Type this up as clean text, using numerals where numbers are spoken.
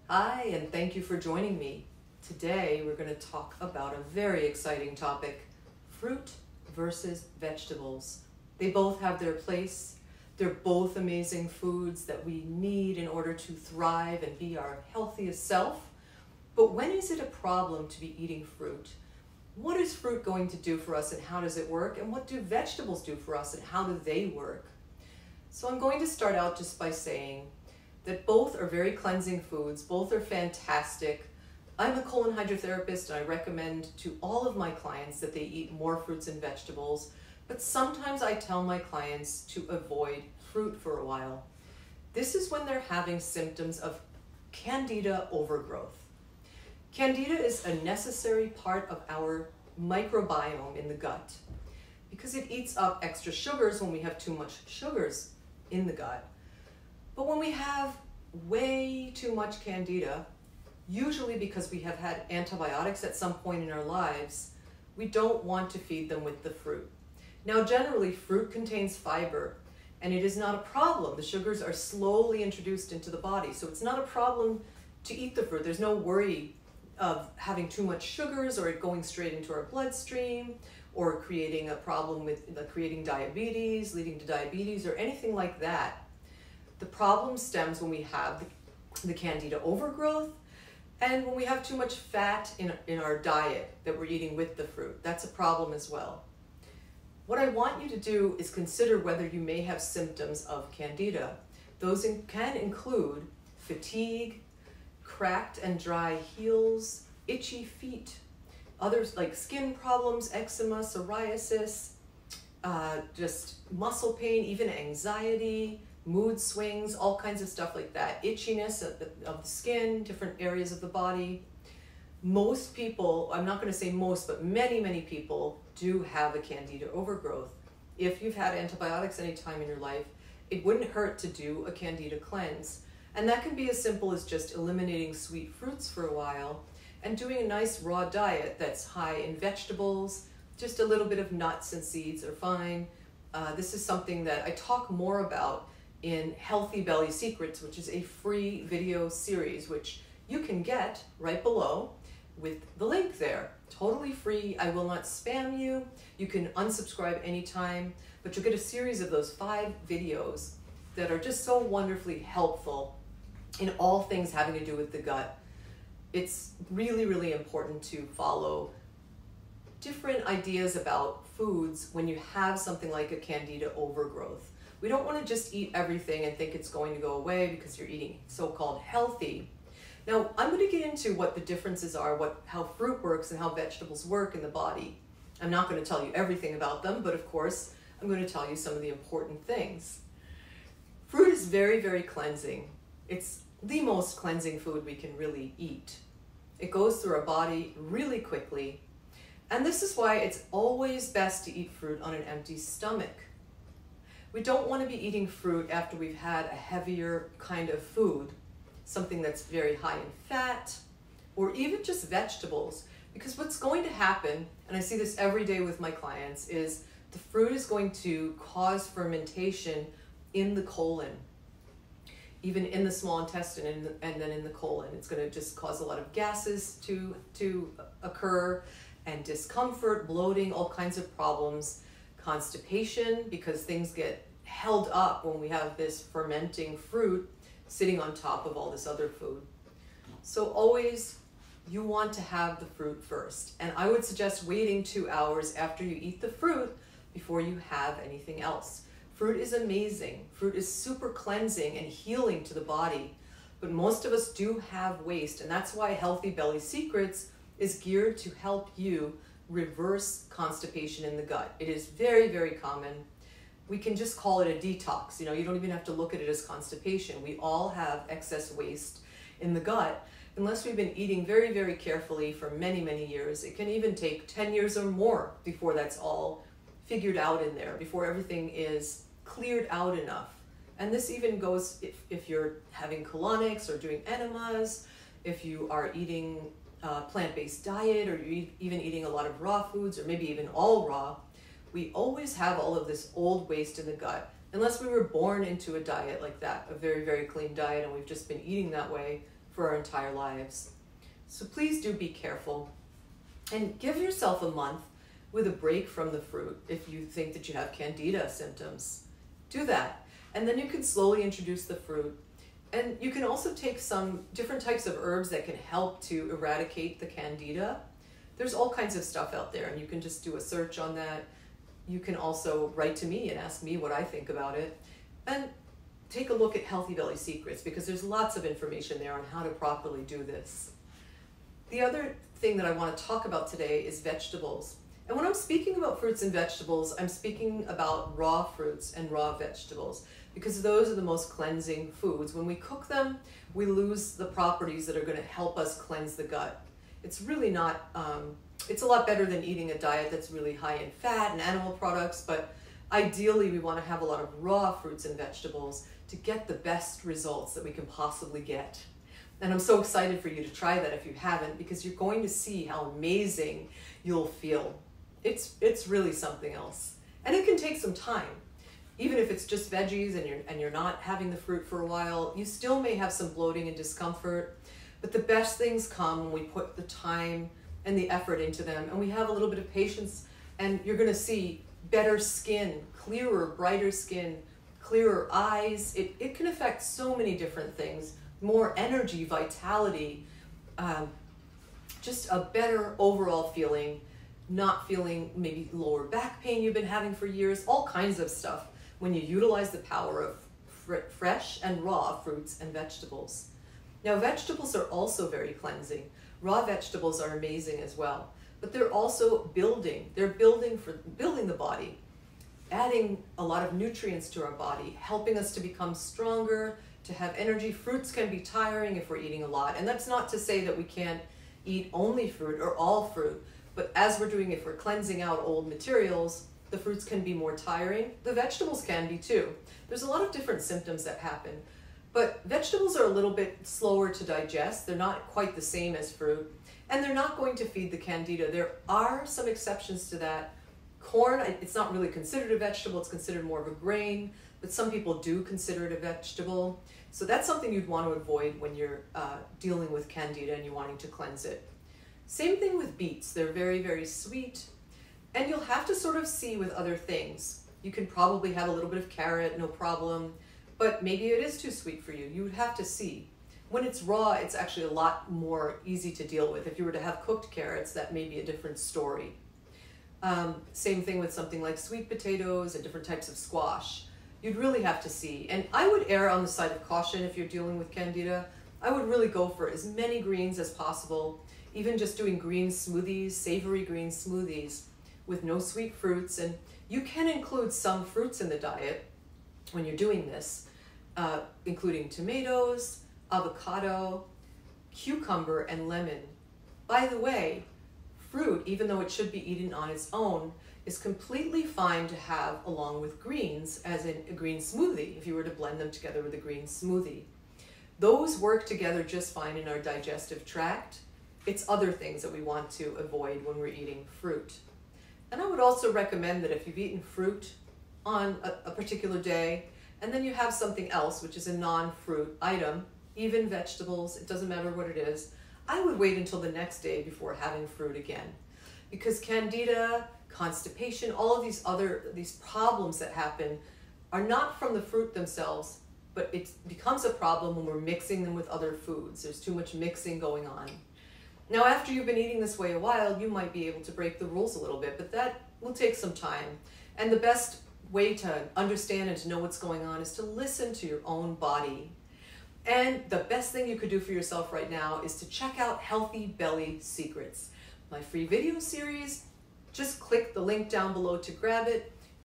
Hi, and thank you for joining me. Today we're going to talk about a very exciting topic, fruit versus vegetables. They both have their place. They're both amazing foods that we need in order to thrive and be our healthiest self. But when is it a problem to be eating fruit? What is fruit going to do for us and how does it work? And what do vegetables do for us and how do they work? So I'm going to start out just by saying that both are very cleansing foods, both are fantastic. I'm a colon hydrotherapist and I recommend to all of my clients that they eat more fruits and vegetables, but sometimes I tell my clients to avoid fruit for a while. This is when they're having symptoms of candida overgrowth. Candida is a necessary part of our microbiome in the gut because it eats up extra sugars when we have too much sugars in the gut. But when we have way too much candida, usually because we have had antibiotics at some point in our lives, we don't want to feed them with the fruit. Now, generally, fruit contains fiber, and it is not a problem. The sugars are slowly introduced into the body, so it's not a problem to eat the fruit. There's no worry of having too much sugars or it going straight into our bloodstream or creating a problem with creating diabetes, leading to diabetes, or anything like that. The problem stems when we have the candida overgrowth and when we have too much fat in our diet that we're eating with the fruit. That's a problem as well. What I want you to do is consider whether you may have symptoms of candida. Those can include fatigue, cracked and dry heels, itchy feet, others like skin problems, eczema, psoriasis, just muscle pain, even anxiety, mood swings, all kinds of stuff like that, itchiness of the skin, different areas of the body. Most people, I'm not going to say most, but many people do have a candida overgrowth. If you've had antibiotics any time in your life, it wouldn't hurt to do a candida cleanse. And that can be as simple as just eliminating sweet fruits for a while and doing a nice raw diet that's high in vegetables. Just a little bit of nuts and seeds are fine. This is something that I talk more about in Healthy Belly Secrets, which is a free video series, which you can get right below with the link there. Totally free. I will not spam you. You can unsubscribe anytime, but you'll get a series of those 5 videos that are just so wonderfully helpful in all things having to do with the gut. It's really important to follow different ideas about foods when you have something like a candida overgrowth. We don't want to just eat everything and think it's going to go away because you're eating so-called healthy. Now, I'm going to get into what the differences are, how fruit works and how vegetables work in the body. I'm not going to tell you everything about them, but of course, I'm going to tell you some of the important things. Fruit is very cleansing. It's the most cleansing food we can really eat. It goes through our body really quickly, and this is why it's always best to eat fruit on an empty stomach. We don't want to be eating fruit after we've had a heavier kind of food, something that's very high in fat, or even just vegetables, because what's going to happen, and I see this every day with my clients, is the fruit is going to cause fermentation in the colon, even in the small intestine and then in the colon. It's going to just cause a lot of gases to occur and discomfort, bloating, all kinds of problems, constipation, because things get held up when we have this fermenting fruit sitting on top of all this other food. So always you want to have the fruit first. And I would suggest waiting 2 hours after you eat the fruit before you have anything else. Fruit is amazing. Fruit is super cleansing and healing to the body. But most of us do have waste, and that's why Healthy Belly Secrets is geared to help you reverse constipation in the gut. It is very common. We can just call it a detox. You don't even have to look at it as constipation. We all have excess waste in the gut. Unless we've been eating very carefully for many years, it can even take 10 years or more before that's all figured out in there, before everything is cleared out enough. And this even goes if you're having colonics or doing enemas, if you are eating a plant-based diet, or you're even eating a lot of raw foods, or maybe even all raw. We always have all of this old waste in the gut, unless we were born into a diet like that, a very clean diet, and we've just been eating that way for our entire lives. So please do be careful and give yourself a month with a break from the fruit if you think that you have candida symptoms. Do that. And then you can slowly introduce the fruit. And you can also take some different types of herbs that can help to eradicate the candida. There's all kinds of stuff out there, and you can just do a search on that. You can also write to me and ask me what I think about it. And take a look at Healthy Belly Secrets, because there's lots of information there on how to properly do this. The other thing that I want to talk about today is vegetables. And when I'm speaking about fruits and vegetables, I'm speaking about raw fruits and raw vegetables, because those are the most cleansing foods. When we cook them, we lose the properties that are going to help us cleanse the gut. It's really not, it's a lot better than eating a diet that's really high in fat and animal products, but ideally we want to have a lot of raw fruits and vegetables to get the best results that we can possibly get. And I'm so excited for you to try that if you haven't, because you're going to see how amazing you'll feel. It's really something else. And it can take some time. Even if it's just veggies and you're not having the fruit for a while, you still may have some bloating and discomfort. But the best things come when we put the time and the effort into them, and we have a little bit of patience, and you're going to see better skin, clearer, brighter skin, clearer eyes. It can affect so many different things. More energy, vitality, just a better overall feeling, not feeling maybe lower back pain you've been having for years, all kinds of stuff when you utilize the power of fresh and raw fruits and vegetables. Now, vegetables are also very cleansing. Raw vegetables are amazing as well, but they're also building. They're building the body, adding a lot of nutrients to our body, helping us to become stronger, to have energy. Fruits can be tiring if we're eating a lot, and that's not to say that we can't eat only fruit or all fruit, but as we're doing, if we're cleansing out old materials, the fruits can be more tiring. The vegetables can be too. There's a lot of different symptoms that happen, but vegetables are a little bit slower to digest. They're not quite the same as fruit, and they're not going to feed the candida. There are some exceptions to that. Corn, it's not really considered a vegetable, it's considered more of a grain, but some people do consider it a vegetable. So that's something you'd want to avoid when you're dealing with candida and you're wanting to cleanse it. Same thing with beets. They're very, very sweet, and you'll have to sort of see with other things. You can probably have a little bit of carrot, no problem, but maybe it is too sweet for you. You would have to see. When it's raw, it's actually a lot more easy to deal with. If you were to have cooked carrots, that may be a different story. Same thing with something like sweet potatoes and different types of squash. You'd really have to see. And I would err on the side of caution if you're dealing with candida. I would really go for as many greens as possible, even just doing green smoothies, savory green smoothies with no sweet fruits. And you can include some fruits in the diet when you're doing this, including tomatoes, avocado, cucumber, and lemon. By the way, fruit, even though it should be eaten on its own, is completely fine to have along with greens, as in a green smoothie, if you were to blend them together with a green smoothie. Those work together just fine in our digestive tract. It's other things that we want to avoid when we're eating fruit. And I would also recommend that if you've eaten fruit on a particular day, and then you have something else, which is a non-fruit item, even vegetables, it doesn't matter what it is, I would wait until the next day before having fruit again. Because candida, constipation, all of these problems that happen are not from the fruit themselves, but it becomes a problem when we're mixing them with other foods. There's too much mixing going on. Now, after you've been eating this way a while, you might be able to break the rules a little bit, but that will take some time. And the best way to understand and to know what's going on is to listen to your own body. And the best thing you could do for yourself right now is to check out Healthy Belly Secrets, my free video series. Just click the link down below to grab it.